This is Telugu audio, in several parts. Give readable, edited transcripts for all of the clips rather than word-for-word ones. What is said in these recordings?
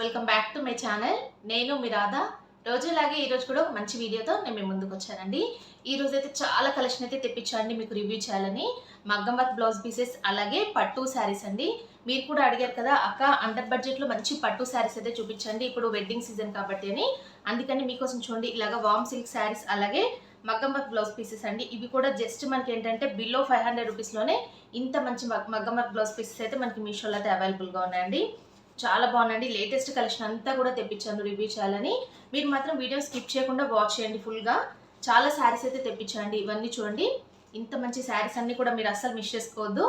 Welcome back to my channel. నేను మీ రాధా. రోజులాగే ఈరోజు కూడా ఒక మంచి వీడియోతో నేను మీ ముందుకు వచ్చానండి. ఈ రోజు అయితే చాలా కలెక్షన్ అయితే తెప్పించానండి మీకు రివ్యూ చేయాలని. మగ్గం వర్క్ బ్లౌజ్ పీసెస్ అలాగే పట్టు శారీస్ అండి. మీరు కూడా అడిగారు కదా అక్క అండర్ బడ్జెట్లో మంచి పట్టు శారీస్ అయితే చూపించండి, ఇప్పుడు వెడ్డింగ్ సీజన్ కాబట్టి అని. అందుకని మీకోసం చూడండి ఇలాగా వామ్ సిల్క్ శారీస్ అలాగే మగ్గం వర్క్ బ్లౌజ్ పీసెస్ అండి. ఇవి కూడా జస్ట్ మనకి ఏంటంటే బిలో 500 రూపీస్లోనే ఇంత మంచి మగ్గం వర్క్ బ్లౌజ్ పీసెస్ అయితే మనకి మీషోలో అయితే అవైలబుల్గా ఉన్నాయండి. చాలా బాగుందండి. లేటెస్ట్ కలెక్షన్ అంతా కూడా తెప్పించాను రివ్యూ చేయాలని. మీరు మాత్రం వీడియో స్కిప్ చేయకుండా వాచ్ చేయండి ఫుల్గా. చాలా శారీస్ అయితే తెప్పించండి. ఇవన్నీ చూడండి, ఇంత మంచి శారీస్ అన్నీ కూడా మీరు అస్సలు మిస్ చేసుకోవద్దు.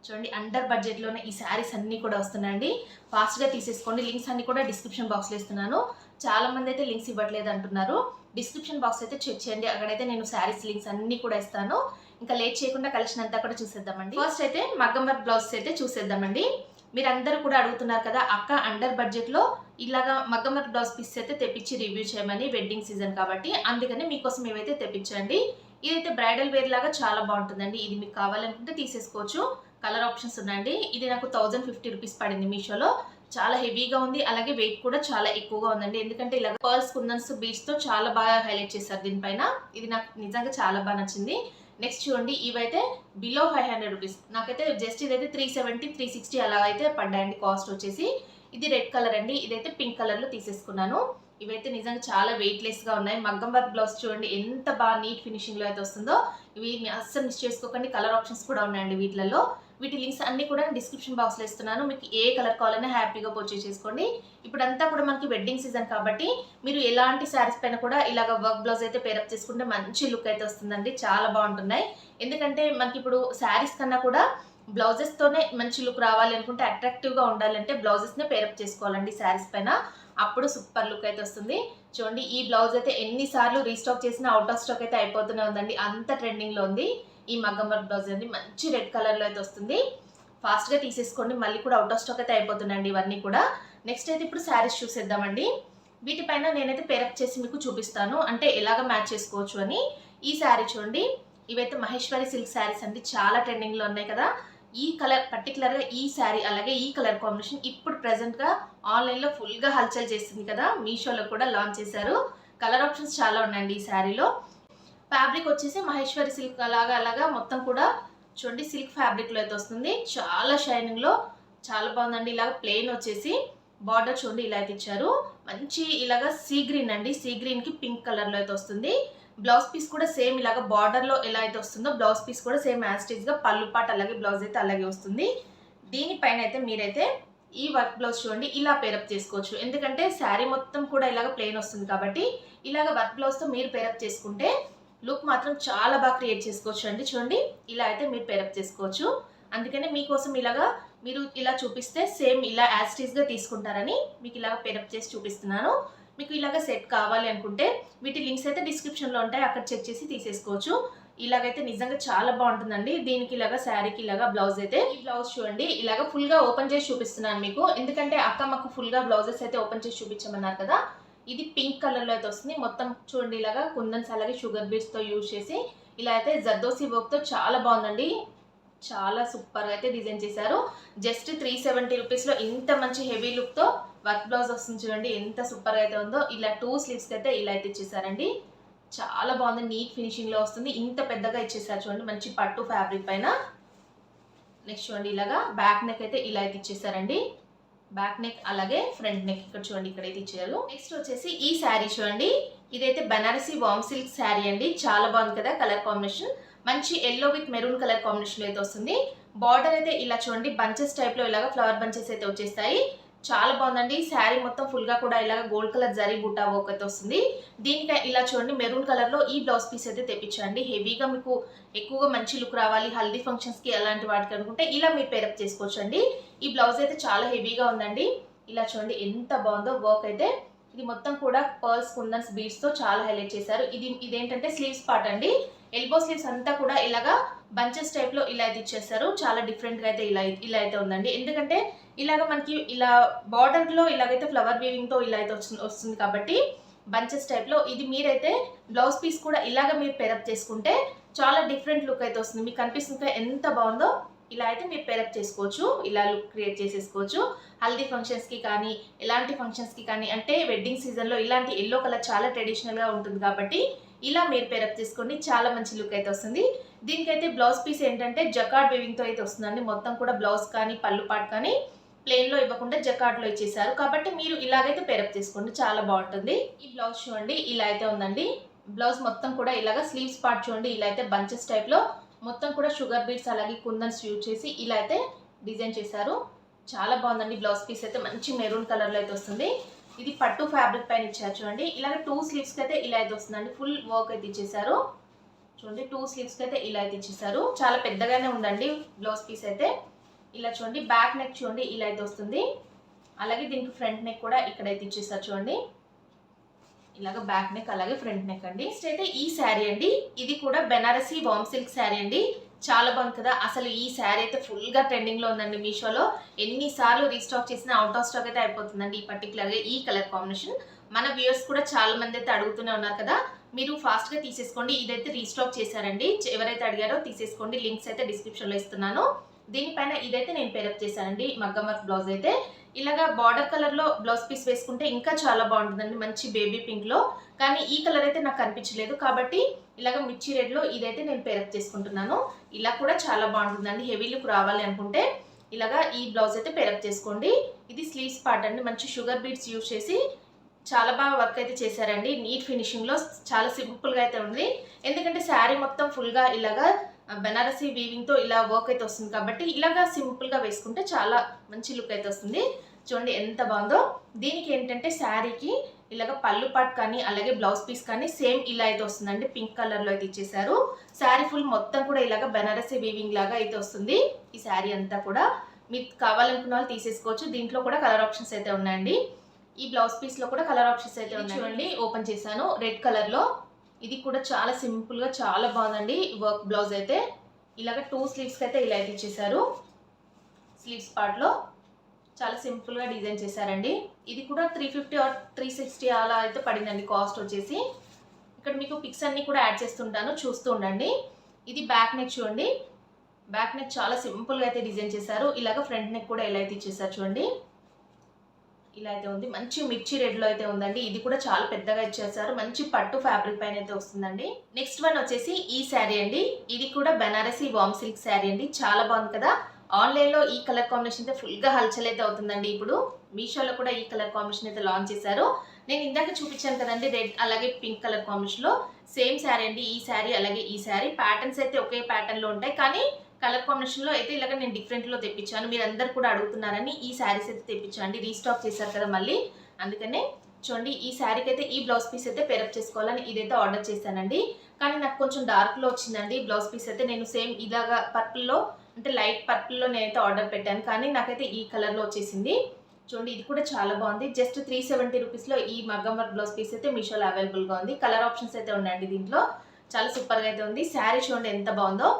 చూడండి అండర్ బడ్జెట్లోనే ఈ శారీస్ అన్నీ కూడా వస్తున్నాయండి. ఫాస్ట్గా తీసేసుకోండి. లింక్స్ అన్నీ కూడా డిస్క్రిప్షన్ బాక్స్లో ఇస్తున్నాను. చాలామంది అయితే లింక్స్ ఇవ్వట్లేదు అంటున్నారు. డిస్క్రిప్షన్ బాక్స్ అయితే చెక్ చేయండి, అక్కడైతే నేను శారీస్ లింక్స్ అన్నీ కూడా ఇస్తాను. ఇంకా లేట్ చేయకుండా కలెక్షన్ అంతా కూడా చూసేద్దామండి. ఫస్ట్ అయితే మగ్గం వర్క్ బ్లౌజెస్ అయితే చూసేద్దామండి. మీరందరూ కూడా అడుగుతున్నారు కదా అక్క అండర్ బడ్జెట్లో ఇలాగా మగ్గం వర్క్ బ్లౌజ్ పీస్ అయితే తెప్పించి రివ్యూ చేయమని, వెడ్డింగ్ సీజన్ కాబట్టి అందుకని మీకోసం ఏవైతే తెప్పించండి. ఇదైతే బ్రైడల్ వేర్ లాగా చాలా బాగుంటుందండి. ఇది మీకు కావాలనుకుంటే తీసేసుకోవచ్చు. కలర్ ఆప్షన్స్ ఉన్నాయండి. ఇది నాకు 1050 రూపీస్ పడింది మీషోలో. చాలా హెవీగా ఉంది, అలాగే వెయిట్ కూడా చాలా ఎక్కువగా ఉందండి. ఎందుకంటే ఇలా పర్ల్స్ కుందన్స్ బీడ్స్తో చాలా బాగా హైలైట్ చేశారు దీనిపైన. ఇది నాకు నిజంగా చాలా బాగా నచ్చింది. నెక్స్ట్ చూడండి, ఇవైతే బిలో 500 రూపీస్. నాకైతే జస్ట్ ఇదైతే 370 360 అలా అయితే పడ్డాయండి కాస్ట్ వచ్చేసి. ఇది రెడ్ కలర్ అండి, ఇదైతే పింక్ కలర్లో తీసేసుకున్నాను. ఇవైతే నిజంగా చాలా వెయిట్లెస్గా ఉన్నాయి. మగ్గం వర్క్ బ్లౌజ్ చూడండి ఎంత బాగా నీట్ ఫినిషింగ్లో అయితే వస్తుందో. ఇవి అస్సలు మిస్ చేసుకోకండి. కలర్ ఆప్షన్స్ కూడా ఉన్నాయండి వీటిలలో. వీటి లింక్స్ అన్ని కూడా డిస్క్రిప్షన్ బాక్స్లో ఇస్తున్నాను. మీకు ఏ కలర్ కావాలన్నా హ్యాపీగా పర్చేస్ చేసుకోండి. ఇప్పుడంతా కూడా మనకి వెడ్డింగ్ సీజన్ కాబట్టి మీరు ఎలాంటి శారీస్ పైన కూడా ఇలాగ వర్క్ బ్లౌజ్ అయితే పేరప్ చేసుకుంటే మంచి లుక్ అయితే వస్తుందండి. చాలా బాగుంటున్నాయి. ఎందుకంటే మనకి ఇప్పుడు శారీస్ కన్నా కూడా బ్లౌజెస్తోనే మంచి లుక్ రావాలి అనుకుంటే, అట్రాక్టివ్గా ఉండాలంటే బ్లౌజెస్నే పేరప్ చేసుకోవాలండి శారీస్ పైన. అప్పుడు సూపర్ లుక్ అయితే వస్తుంది. చూడండి ఈ బ్లౌజ్ అయితే ఎన్నిసార్లు రీస్టాక్ చేసినా అవుట్ ఆఫ్ స్టాక్ అయితే అయిపోతూనే ఉందండి. అంత ట్రెండింగ్లో ఉంది ఈ మగ్గం వర్క్ బ్లౌజ్ అండి. మంచి రెడ్ కలర్లో అయితే వస్తుంది. ఫాస్ట్గా తీసేసుకోండి, మళ్ళీ కూడా అవుట్ ఆఫ్ స్టాక్ అయితే అయిపోతున్నాయండి ఇవన్నీ కూడా. నెక్స్ట్ అయితే ఇప్పుడు శారీస్ చూసేద్దామండి. వీటిపైన నేనైతే పేరప్ చేసి మీకు చూపిస్తాను, అంటే ఎలాగ మ్యాచ్ చేసుకోవచ్చు అని. ఈ శారీ చూడండి, ఇవైతే మహేశ్వరి సిల్క్ శారీస్ అండి. చాలా ట్రెండింగ్లో ఉన్నాయి కదా. ఈ కలర్ పర్టికులర్గా ఈ శారీ అలాగే ఈ కలర్ కాంబినేషన్ ఇప్పుడు ప్రెసెంట్గా ఆన్లైన్లో ఫుల్గా హల్చల్ చేస్తుంది కదా. మీషోలో కూడా లాంచ్ చేశారు. కలర్ ఆప్షన్స్ చాలా ఉన్నాయండి ఈ శారీలో. ఫ్యాబ్రిక్ వచ్చేసి మహేశ్వరి సిల్క్ అలాగా మొత్తం కూడా చూడండి సిల్క్ ఫ్యాబ్రిక్లో అయితే వస్తుంది. చాలా షైనింగ్లో చాలా బాగుందండి. ఇలాగ ప్లెయిన్ వచ్చేసి బార్డర్ చూడండి ఇలా అయితే ఇచ్చారు. మంచి ఇలాగ సీ గ్రీన్ అండి, సీ గ్రీన్కి పింక్ కలర్లో అయితే వస్తుంది. బ్లౌజ్ పీస్ కూడా సేమ్ ఇలాగ బార్డర్లో ఎలా అయితే వస్తుందో బ్లౌజ్ పీస్ కూడా సేమ్ యాస్టీస్గా పళ్ళు పాట్ అలాగే బ్లౌజ్ అయితే అలాగే వస్తుంది. దీనిపైన అయితే మీరైతే ఈ వర్క్ బ్లౌజ్ చూడండి ఇలా పేరప్ చేసుకోవచ్చు. ఎందుకంటే శారీ మొత్తం కూడా ఇలాగ ప్లెయిన్ వస్తుంది కాబట్టి ఇలాగ వర్క్ బ్లౌజ్తో మీరు పేరప్ చేసుకుంటే లుక్ మాత్రం చాలా బాగా క్రియేట్ చేసుకోవచ్చు అండి. చూడండి ఇలా అయితే మీరు పేరప్ చేసుకోవచ్చు. అందుకనే మీకోసం ఇలాగా మీరు ఇలా చూపిస్తే సేమ్ ఇలా యాస్టీస్గా తీసుకుంటారని మీకు ఇలాగ పేరప్ చేసి చూపిస్తున్నాను. మీకు ఇలాగ సెట్ కావాలి అనుకుంటే వీటి లింక్స్ అయితే డిస్క్రిప్షన్లో ఉంటాయి, అక్కడ చెక్ చేసి తీసేసుకోవచ్చు. ఇలాగైతే నిజంగా చాలా బాగుంటుందండి. దీనికి ఇలాగా శారీకి ఇలాగా బ్లౌజ్ అయితే ఈ బ్లౌజ్ చూడండి ఇలాగ ఫుల్గా ఓపెన్ చేసి చూపిస్తున్నాను మీకు. ఎందుకంటే అక్క మాకు ఫుల్గా బ్లౌజెస్ అయితే ఓపెన్ చేసి చూపించమన్నారు కదా. ఇది పింక్ కలర్లో అయితే వస్తుంది. మొత్తం చూడండి ఇలాగా కుందన్స్ అలాగే షుగర్ బీడ్స్తో యూజ్ చేసి ఇలా అయితే జర్దోసి వర్క్తో చాలా బాగుందండి. చాలా సూపర్గా అయితే డిజైన్ చేశారు. జస్ట్ 370 రూపీస్లో ఇంత మంచి హెవీ లుక్తో వర్క్ బ్లౌజ్ వస్తుంది. చూడండి ఎంత సూపర్గా అయితే ఉందో. ఇలా 2 స్లీవ్స్కి అయితే ఇలా అయితే ఇచ్చేసారండి. చాలా బాగుంది, నీట్ ఫినిషింగ్లో వస్తుంది. ఇంత పెద్దగా ఇచ్చేసారు చూడండి మంచి పట్టు ఫ్యాబ్రిక్ పైన. నెక్స్ట్ చూడండి ఇలాగా బ్యాక్ నెక్ అయితే ఇలా అయితే ఇచ్చేసారండి. బ్యాక్ నెక్ అలాగే ఫ్రంట్ నెక్ ఇక్కడ చూడండి ఇక్కడైతే ఇచ్చారు. నెక్స్ట్ వచ్చేసి ఈ శారీ చూడండి, ఇదైతే బనారసి వామ్ సిల్క్ శారీ అండి. చాలా బాగుంది కదా కలర్ కాంబినేషన్. మంచి yellow with maroon colour combination అయితే వస్తుంది. బార్డర్ అయితే ఇలా చూడండి బంచెస్ టైప్లో ఇలాగ ఫ్లవర్ బంచెస్ అయితే వచ్చేస్తాయి. చాలా బాగుందండి. శారీ మొత్తం ఫుల్గా కూడా ఇలాగ gold colour zari Butta work అయితే వస్తుంది. దీనికి ఇలా చూడండి మెరూన్ కలర్లో ఈ బ్లౌజ్ పీస్ అయితే తెప్పించండి. హెవీగా మీకు ఎక్కువగా మంచి లుక్ రావాలి హల్దీ ఫంక్షన్స్కి అలాంటి వాటికి అనుకుంటే ఇలా మీరు పేరప్ చేసుకోవచ్చు అండి. ఈ బ్లౌజ్ అయితే చాలా హెవీగా ఉందండి. ఇలా చూడండి ఎంత బాగుందో వర్క్ అయితే. ఇది మొత్తం కూడా పర్ల్స్ కుందన్స్ బీడ్స్తో చాలా హైలైట్ చేశారు. ఇదేంటంటే స్లీవ్స్ పార్ట్ అండి. ఎల్బో స్లీవ్స్ అంతా కూడా ఇలాగా బంచెస్ టైప్లో ఇలా అయితే ఇచ్చేస్తారు. చాలా డిఫరెంట్గా అయితే ఇలా అయితే ఉందండి. ఎందుకంటే ఇలాగ మనకి ఇలా బార్డర్లో ఇలాగైతే ఫ్లవర్ వీవింగ్తో ఇలా అయితే వస్తుంది కాబట్టి బంచెస్ టైప్లో. ఇది మీరైతే బ్లౌజ్ పీస్ కూడా ఇలాగ మీరు పేరప్ చేసుకుంటే చాలా డిఫరెంట్ లుక్ అయితే వస్తుంది. మీకు కనిపిస్తుంది ఎంత బాగుందో. ఇలా అయితే మీరు పేరప్ చేసుకోవచ్చు. ఇలా లుక్ క్రియేట్ చేసేసుకోవచ్చు. హల్దీ ఫంక్షన్స్కి కానీ ఎలాంటి ఫంక్షన్స్కి కానీ అంటే వెడ్డింగ్ సీజన్లో ఇలాంటి ఎల్లో కలర్ చాలా ట్రెడిషనల్గా ఉంటుంది కాబట్టి ఇలా మీరు పేరప్ చేసుకోండి. చాలా మంచి లుక్ అయితే వస్తుంది. దీనికైతే బ్లౌజ్ పీస్ ఏంటంటే జకార్డ్ వీవింగ్తో అయితే వస్తుందండి. మొత్తం కూడా బ్లౌజ్ కానీ పళ్ళు పాట్ కానీ ప్లెయిన్లో ఇవ్వకుండా జకార్డ్లో ఇచ్చేసారు కాబట్టి మీరు ఇలాగైతే పేరప్ చేసుకోండి. చాలా బాగుంటుంది. ఈ బ్లౌజ్ చూడండి ఇలా అయితే ఉందండి. బ్లౌజ్ మొత్తం కూడా ఇలాగ స్లీవ్స్ పార్ట్ చూడండి ఇలా అయితే బంచెస్ టైప్లో మొత్తం కూడా షుగర్ బీడ్స్ అలాగే కుందన్స్ యూజ్ చేసి ఇలా అయితే డిజైన్ చేశారు. చాలా బాగుందండి. బ్లౌజ్ పీస్ అయితే మంచి మెరూన్ కలర్లో అయితే వస్తుంది. ఇది పట్టు ఫ్యాబ్రిక్ పైన ఇచ్చారు చూడండి. ఇలాగ 2 స్లీవ్స్కి అయితే ఇలా అయితే వస్తుందండి. ఫుల్ వర్క్ అయితే ఇచ్చేసారు చూడండి. 2 స్లీవ్స్కి అయితే ఇలా అయితే ఇచ్చేసారు. చాలా పెద్దగానే ఉందండి బ్లౌజ్ పీస్ అయితే. ఇలా చూడండి బ్యాక్ నెక్ చూడండి ఇలా అయితే వస్తుంది. అలాగే దీనికి ఫ్రంట్ నెక్ కూడా ఇక్కడైతే ఇచ్చేసారు చూడండి. ఇలాగ బ్యాక్ నెక్ అలాగే ఫ్రంట్ నెక్ అండి. నెక్స్ట్ అయితే ఈ శారీ అండి. ఇది కూడా బెనారసీ వామ్ సిల్క్ శారీ అండి. చాలా బాగుంది కదా. అసలు ఈ శారీ అయితే ఫుల్గా ట్రెండింగ్లో ఉందండి మీషోలో. ఎన్నిసార్లు రీస్టాక్ చేసినా అవుట్ ఆఫ్ స్టాక్ అయితే అయిపోతుందండి ఈ పర్టికులర్గా ఈ కలర్ కాంబినేషన్. మన వ్యూయర్స్ కూడా చాలా మంది అయితే అడుగుతూనే ఉన్నారు కదా, మీరు ఫాస్ట్గా తీసేసుకోండి. ఇదైతే రీస్టాక్ చేశారండి. ఎవరైతే అడిగారో తీసేసుకోండి. లింక్స్ అయితే డిస్క్రిప్షన్లో ఇస్తున్నాను. దీనిపైన ఇదైతే నేను పేరప్ చేశానండి మగ్గం వర్క్ బ్లౌజ్ అయితే. ఇలాగా బార్డర్ కలర్లో బ్లౌజ్ పీస్ వేసుకుంటే ఇంకా చాలా బాగుంటుందండి. మంచి బేబీ పింక్లో. కానీ ఈ కలర్ అయితే నాకు కనిపించలేదు కాబట్టి ఇలాగ మిర్చి రెడ్లో ఇదైతే నేను పేరప్ చేసుకుంటున్నాను. ఇలా కూడా చాలా బాగుంటుందండి. హెవీ లుక్ రావాలి అనుకుంటే ఇలాగా ఈ బ్లౌజ్ అయితే పేరప్ చేసుకోండి. ఇది స్లీవ్స్ పార్ట్ అండి. మంచి షుగర్ బీడ్స్ యూజ్ చేసి చాలా బాగా వర్క్ అయితే చేశారండి. నీట్ ఫినిషింగ్లో చాలా సింపుల్గా అయితే ఉంది. ఎందుకంటే శారీ మొత్తం ఫుల్గా ఇలాగా బెనారసీ వీవింగ్తో ఇలా వర్క్ అయితే వస్తుంది కాబట్టి ఇలాగా సింపుల్గా వేసుకుంటే చాలా మంచి లుక్ అయితే వస్తుంది. చూడండి ఎంత బాగుందో. దీనికి ఏంటంటే శారీకి ఇలాగ పళ్ళు పాట్ కానీ అలాగే బ్లౌజ్ పీస్ కానీ సేమ్ ఇలా అయితే వస్తుందండి. పింక్ కలర్లో అయితే ఇచ్చేసారు. శారీ ఫుల్ మొత్తం కూడా ఇలాగ బెనారసీ వీవింగ్ లాగా అయితే వస్తుంది. ఈ శారీ అంతా కూడా మీకు కావాలనుకున్న వాళ్ళు తీసేసుకోవచ్చు. దీంట్లో కూడా కలర్ ఆప్షన్స్ అయితే ఉన్నాయండి. ఈ బ్లౌజ్ పీస్లో కూడా కలర్ ఆప్షన్స్ అయితే ఉన్నాయి. చూడండి ఓపెన్ చేశాను రెడ్ కలర్లో. ఇది కూడా చాలా సింపుల్గా చాలా బాగుందండి వర్క్ బ్లౌజ్ అయితే. ఇలాగ 2 స్లీవ్స్కి అయితే ఇలా అయితే ఇచ్చేసారు. స్లీవ్స్ పార్ట్లో చాలా సింపుల్గా డిజైన్ చేశారండి. ఇది కూడా 350 ఆర్ 360 అలా అయితే పడిందండి కాస్ట్ వచ్చేసి. ఇక్కడ మీకు పిక్స్ అన్నీ కూడా యాడ్ చేస్తుంటాను, చూస్తూ ఉండండి. ఇది బ్యాక్ నెక్ చూడండి. బ్యాక్ నెక్ చాలా సింపుల్గా అయితే డిజైన్ చేశారు. ఇలాగ ఫ్రంట్ నెక్ కూడా ఇలా అయితే ఇచ్చేసారు చూడండి. ఇలా అయితే ఉంది. మంచి మిర్చి రెడ్లో అయితే ఉందండి. ఇది కూడా చాలా పెద్దగా ఇచ్చేసారు. మంచి పట్టు ఫ్యాబ్రిక్ పైన అయితే వస్తుందండి. నెక్స్ట్ వన్ వచ్చేసి ఈ శారీ అండి. ఇది కూడా బెనారసీ వామ్ సిల్క్ శారీ అండి. చాలా బాగుంది కదా. ఆన్లైన్లో ఈ కలర్ కాంబినేషన్ అయితే ఫుల్గా హల్చల్ అయితే అవుతుందండి. ఇప్పుడు మీషోలో కూడా ఈ కలర్ కాంబినేషన్ అయితే లాంచ్ చేశారు. నేను ఇందాక చూపించాను కదండి రెడ్ అలాగే పింక్ కలర్ కాంబినేషన్లో సేమ్ శారీ అండి. ఈ శారీ అలాగే ఈ శారీ ప్యాటర్న్స్ అయితే ఒకే ప్యాటర్న్లో ఉంటాయి కానీ కలర్ కాంబినేషన్లో అయితే ఇలాగ నేను డిఫరెంట్లో తెప్పించాను. మీరు అందరు కూడా అడుగుతున్నారని ఈ శారీస్ అయితే తెప్పించండి. రీస్టాక్ చేశారు కదా మళ్ళీ, అందుకనే చూడండి ఈ శారీకి అయితే ఈ బ్లౌజ్ పీస్ అయితే పేరప్ చేసుకోవాలని ఇదైతే ఆర్డర్ చేశానండి. కానీ నాకు కొంచెం డార్క్లో వచ్చిందండి బ్లౌజ్ పీస్ అయితే. నేను సేమ్ ఇలాగా పర్పుల్లో అంటే లైట్ పర్పుల్లో నేనైతే ఆర్డర్ పెట్టాను కానీ నాకైతే ఈ కలర్లో వచ్చేసింది. చూడండి ఇది కూడా చాలా బాగుంది. జస్ట్ 370 రూపీస్లో ఈ మగ్గం వర్క్ బ్లౌజ్ పీస్ అయితే మీషోలో అవైలబుల్గా ఉంది. కలర్ ఆప్షన్స్ అయితే ఉన్నాయండి దీంట్లో. చాలా సూపర్గా అయితే ఉంది. శారీ చూడండి ఎంత బాగుందో.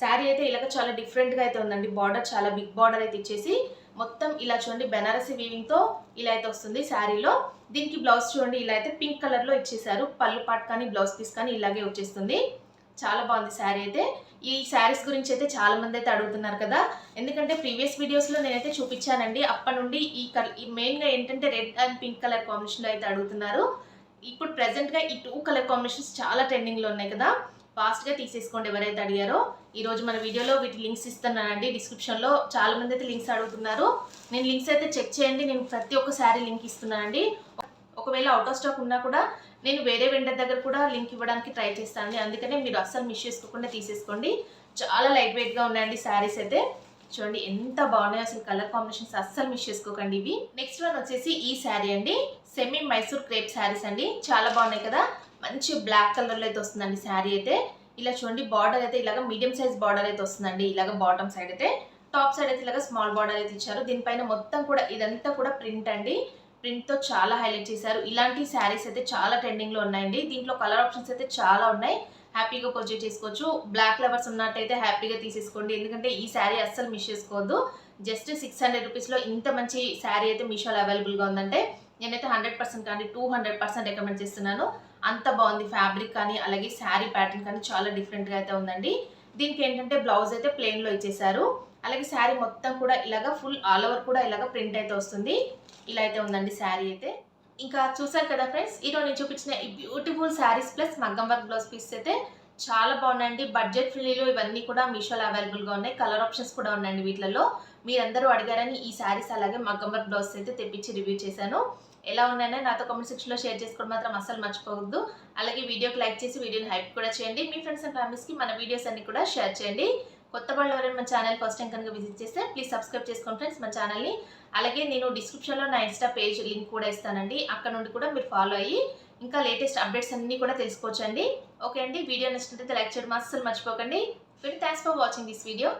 శారీ అయితే ఇలాగ చాలా డిఫరెంట్గా అయితే ఉందండి. బార్డర్ చాలా బిగ్ బార్డర్ అయితే ఇచ్చేసి మొత్తం ఇలా చూడండి బెనారసీ వీవింగ్తో ఇలా అయితే వస్తుంది శారీలో. దీనికి బ్లౌజ్ చూడండి ఇలా అయితే పింక్ కలర్లో ఇచ్చేసారు. పళ్ళు పాట్ కానీ బ్లౌజ్ పీస్ కానీ ఇలాగే వచ్చేస్తుంది. చాలా బాగుంది శారీ అయితే. ఈ శారీస్ గురించి అయితే చాలా మంది అయితే అడుగుతున్నారు కదా, ఎందుకంటే ప్రీవియస్ వీడియోస్లో నేనైతే చూపించానండి. అప్పటి నుండి ఈ మెయిన్గా ఏంటంటే రెడ్ అండ్ పింక్ కలర్ కాంబినేషన్లో అయితే అడుగుతున్నారు. ఇప్పుడు ప్రెసెంట్గా ఈ 2 కలర్ కాంబినేషన్స్ చాలా ట్రెండింగ్లో ఉన్నాయి కదా, ఫాస్ట్గా తీసేసుకోండి ఎవరైతే అడిగారో. ఈరోజు మన వీడియోలో వీటి లింక్స్ ఇస్తున్నానండి డిస్క్రిప్షన్లో. చాలా మంది అయితే లింక్స్ అడుగుతున్నారు. నేను లింక్స్ అయితే చెక్ చేయండి. నేను ప్రతి ఒక్క శారీ లింక్ ఇస్తున్నానండి. ఒకవేళ అవుట్ ఆఫ్ స్టాక్ ఉన్నా కూడా నేను వేరే వెండర్ దగ్గర కూడా లింక్ ఇవ్వడానికి ట్రై చేస్తానండి. అందుకనే మీరు అస్సలు మిస్ చేసుకోకుండా తీసేసుకోండి. చాలా లైట్ వెయిట్గా ఉన్నాయండి శారీస్ అయితే. చూడండి ఎంత బాగున్నాయి అసలు. కలర్ కాంబినేషన్స్ అస్సలు మిస్ చేసుకోకండి ఇవి. నెక్స్ట్ వన్ వచ్చేసి ఈ శారీ అండి. సెమీ మైసూర్ క్రేప్ శారీస్ అండి. చాలా బాగున్నాయి కదా. మంచి బ్లాక్ కలర్లో అయితే వస్తుందండి శారీ అయితే. ఇలా చూడండి బార్డర్ అయితే ఇలాగ మీడియం సైజ్ బార్డర్ అయితే వస్తుందండి. ఇలాగ బాటమ్ సైడ్ అయితే, టాప్ సైడ్ అయితే ఇలాగ స్మాల్ బార్డర్ అయితే ఇచ్చారు. దీనిపైన మొత్తం కూడా ఇదంతా కూడా ప్రింట్ అండి. ప్రింట్తో చాలా హైలైట్ చేశారు. ఇలాంటి శారీస్ అయితే చాలా ట్రెండింగ్లో ఉన్నాయండి. దీంట్లో కలర్ ఆప్షన్స్ అయితే చాలా ఉన్నాయి. హ్యాపీగా పర్చేజ్ చేసుకోవచ్చు. బ్లాక్ లవర్స్ ఉన్నట్టయితే హ్యాపీగా తీసేసుకోండి. ఎందుకంటే ఈ శారీ అస్సలు మిస్ చేసుకోవద్దు. జస్ట్ 600 రూపీస్లో ఇంత మంచి శారీ అయితే మీషోలో అవైలబుల్గా ఉందంటే నేనైతే 100% కానీ 200% రికమెండ్ చేస్తున్నాను. అంత బాగుంది ఫ్యాబ్రిక్ కానీ అలాగే శారీ ప్యాటర్న్ కానీ చాలా డిఫరెంట్గా అయితే ఉందండి. దీనికి ఏంటంటే బ్లౌజ్ అయితే ప్లెయిన్లో ఇచ్చేసారు. అలాగే శారీ మొత్తం కూడా ఇలాగా ఫుల్ ఆల్ ఓవర్ కూడా ఇలాగ ప్రింట్ అయితే వస్తుంది. ఇలా అయితే ఉందండి శారీ అయితే. ఇంకా చూసారు కదా ఫ్రెండ్స్, ఈరోజు నేను చూపించిన ఈ బ్యూటిఫుల్ శారీస్ ప్లస్ మగ్గం వర్క్ బ్లౌజ్ పీస్ అయితే చాలా బాగున్నాయండి. బడ్జెట్ ఫ్రీలో ఇవన్నీ కూడా మీషోలో అవైలబుల్గా ఉన్నాయి. కలర్ ఆప్షన్స్ కూడా ఉన్నాయండి వీటిలలో. మీరందరూ అడిగారని ఈ శారీస్ అలాగే మగ్గం వర్క్ బ్లౌజ్ అయితే తెప్పించి రివ్యూ చేశాను. ఎలా ఉన్నాయో నాతో కామెంట్ సెక్షన్లో షేర్ చేసుకోవడం మాత్రం అస్సలు మర్చిపోవద్దు. అలాగే వీడియోకి లైక్ చేసి వీడియోని హైప్ కూడా చేయండి. మీ ఫ్రెండ్స్ అండ్ ఫ్యామిలీస్కి మన వీడియోస్ అన్ని కూడా షేర్ చేయండి. కొత్త వాళ్ళు ఎవరైనా మన ఛానల్ ఫస్ట్ టైం కనుక విజిట్ చేస్తే ప్లీజ్ సబ్స్క్రైబ్ చేసుకోండి ఫ్రెండ్స్ మన ఛానల్ని. అలాగే నేను డిస్క్రిప్షన్లో నా ఇన్స్టా పేజ్ లింక్ కూడా ఇస్తానండి. అక్కడ నుండి కూడా మీరు ఫాలో అయ్యి ఇంకా లేటెస్ట్ అప్డేట్స్ అన్నీ కూడా తెలుసుకోవచ్చండి. ఓకే అండి, వీడియో నచ్చినట్లయితే లైక్ చేయడం అస్సలు మర్చిపోకండి. Thanks for watching this video.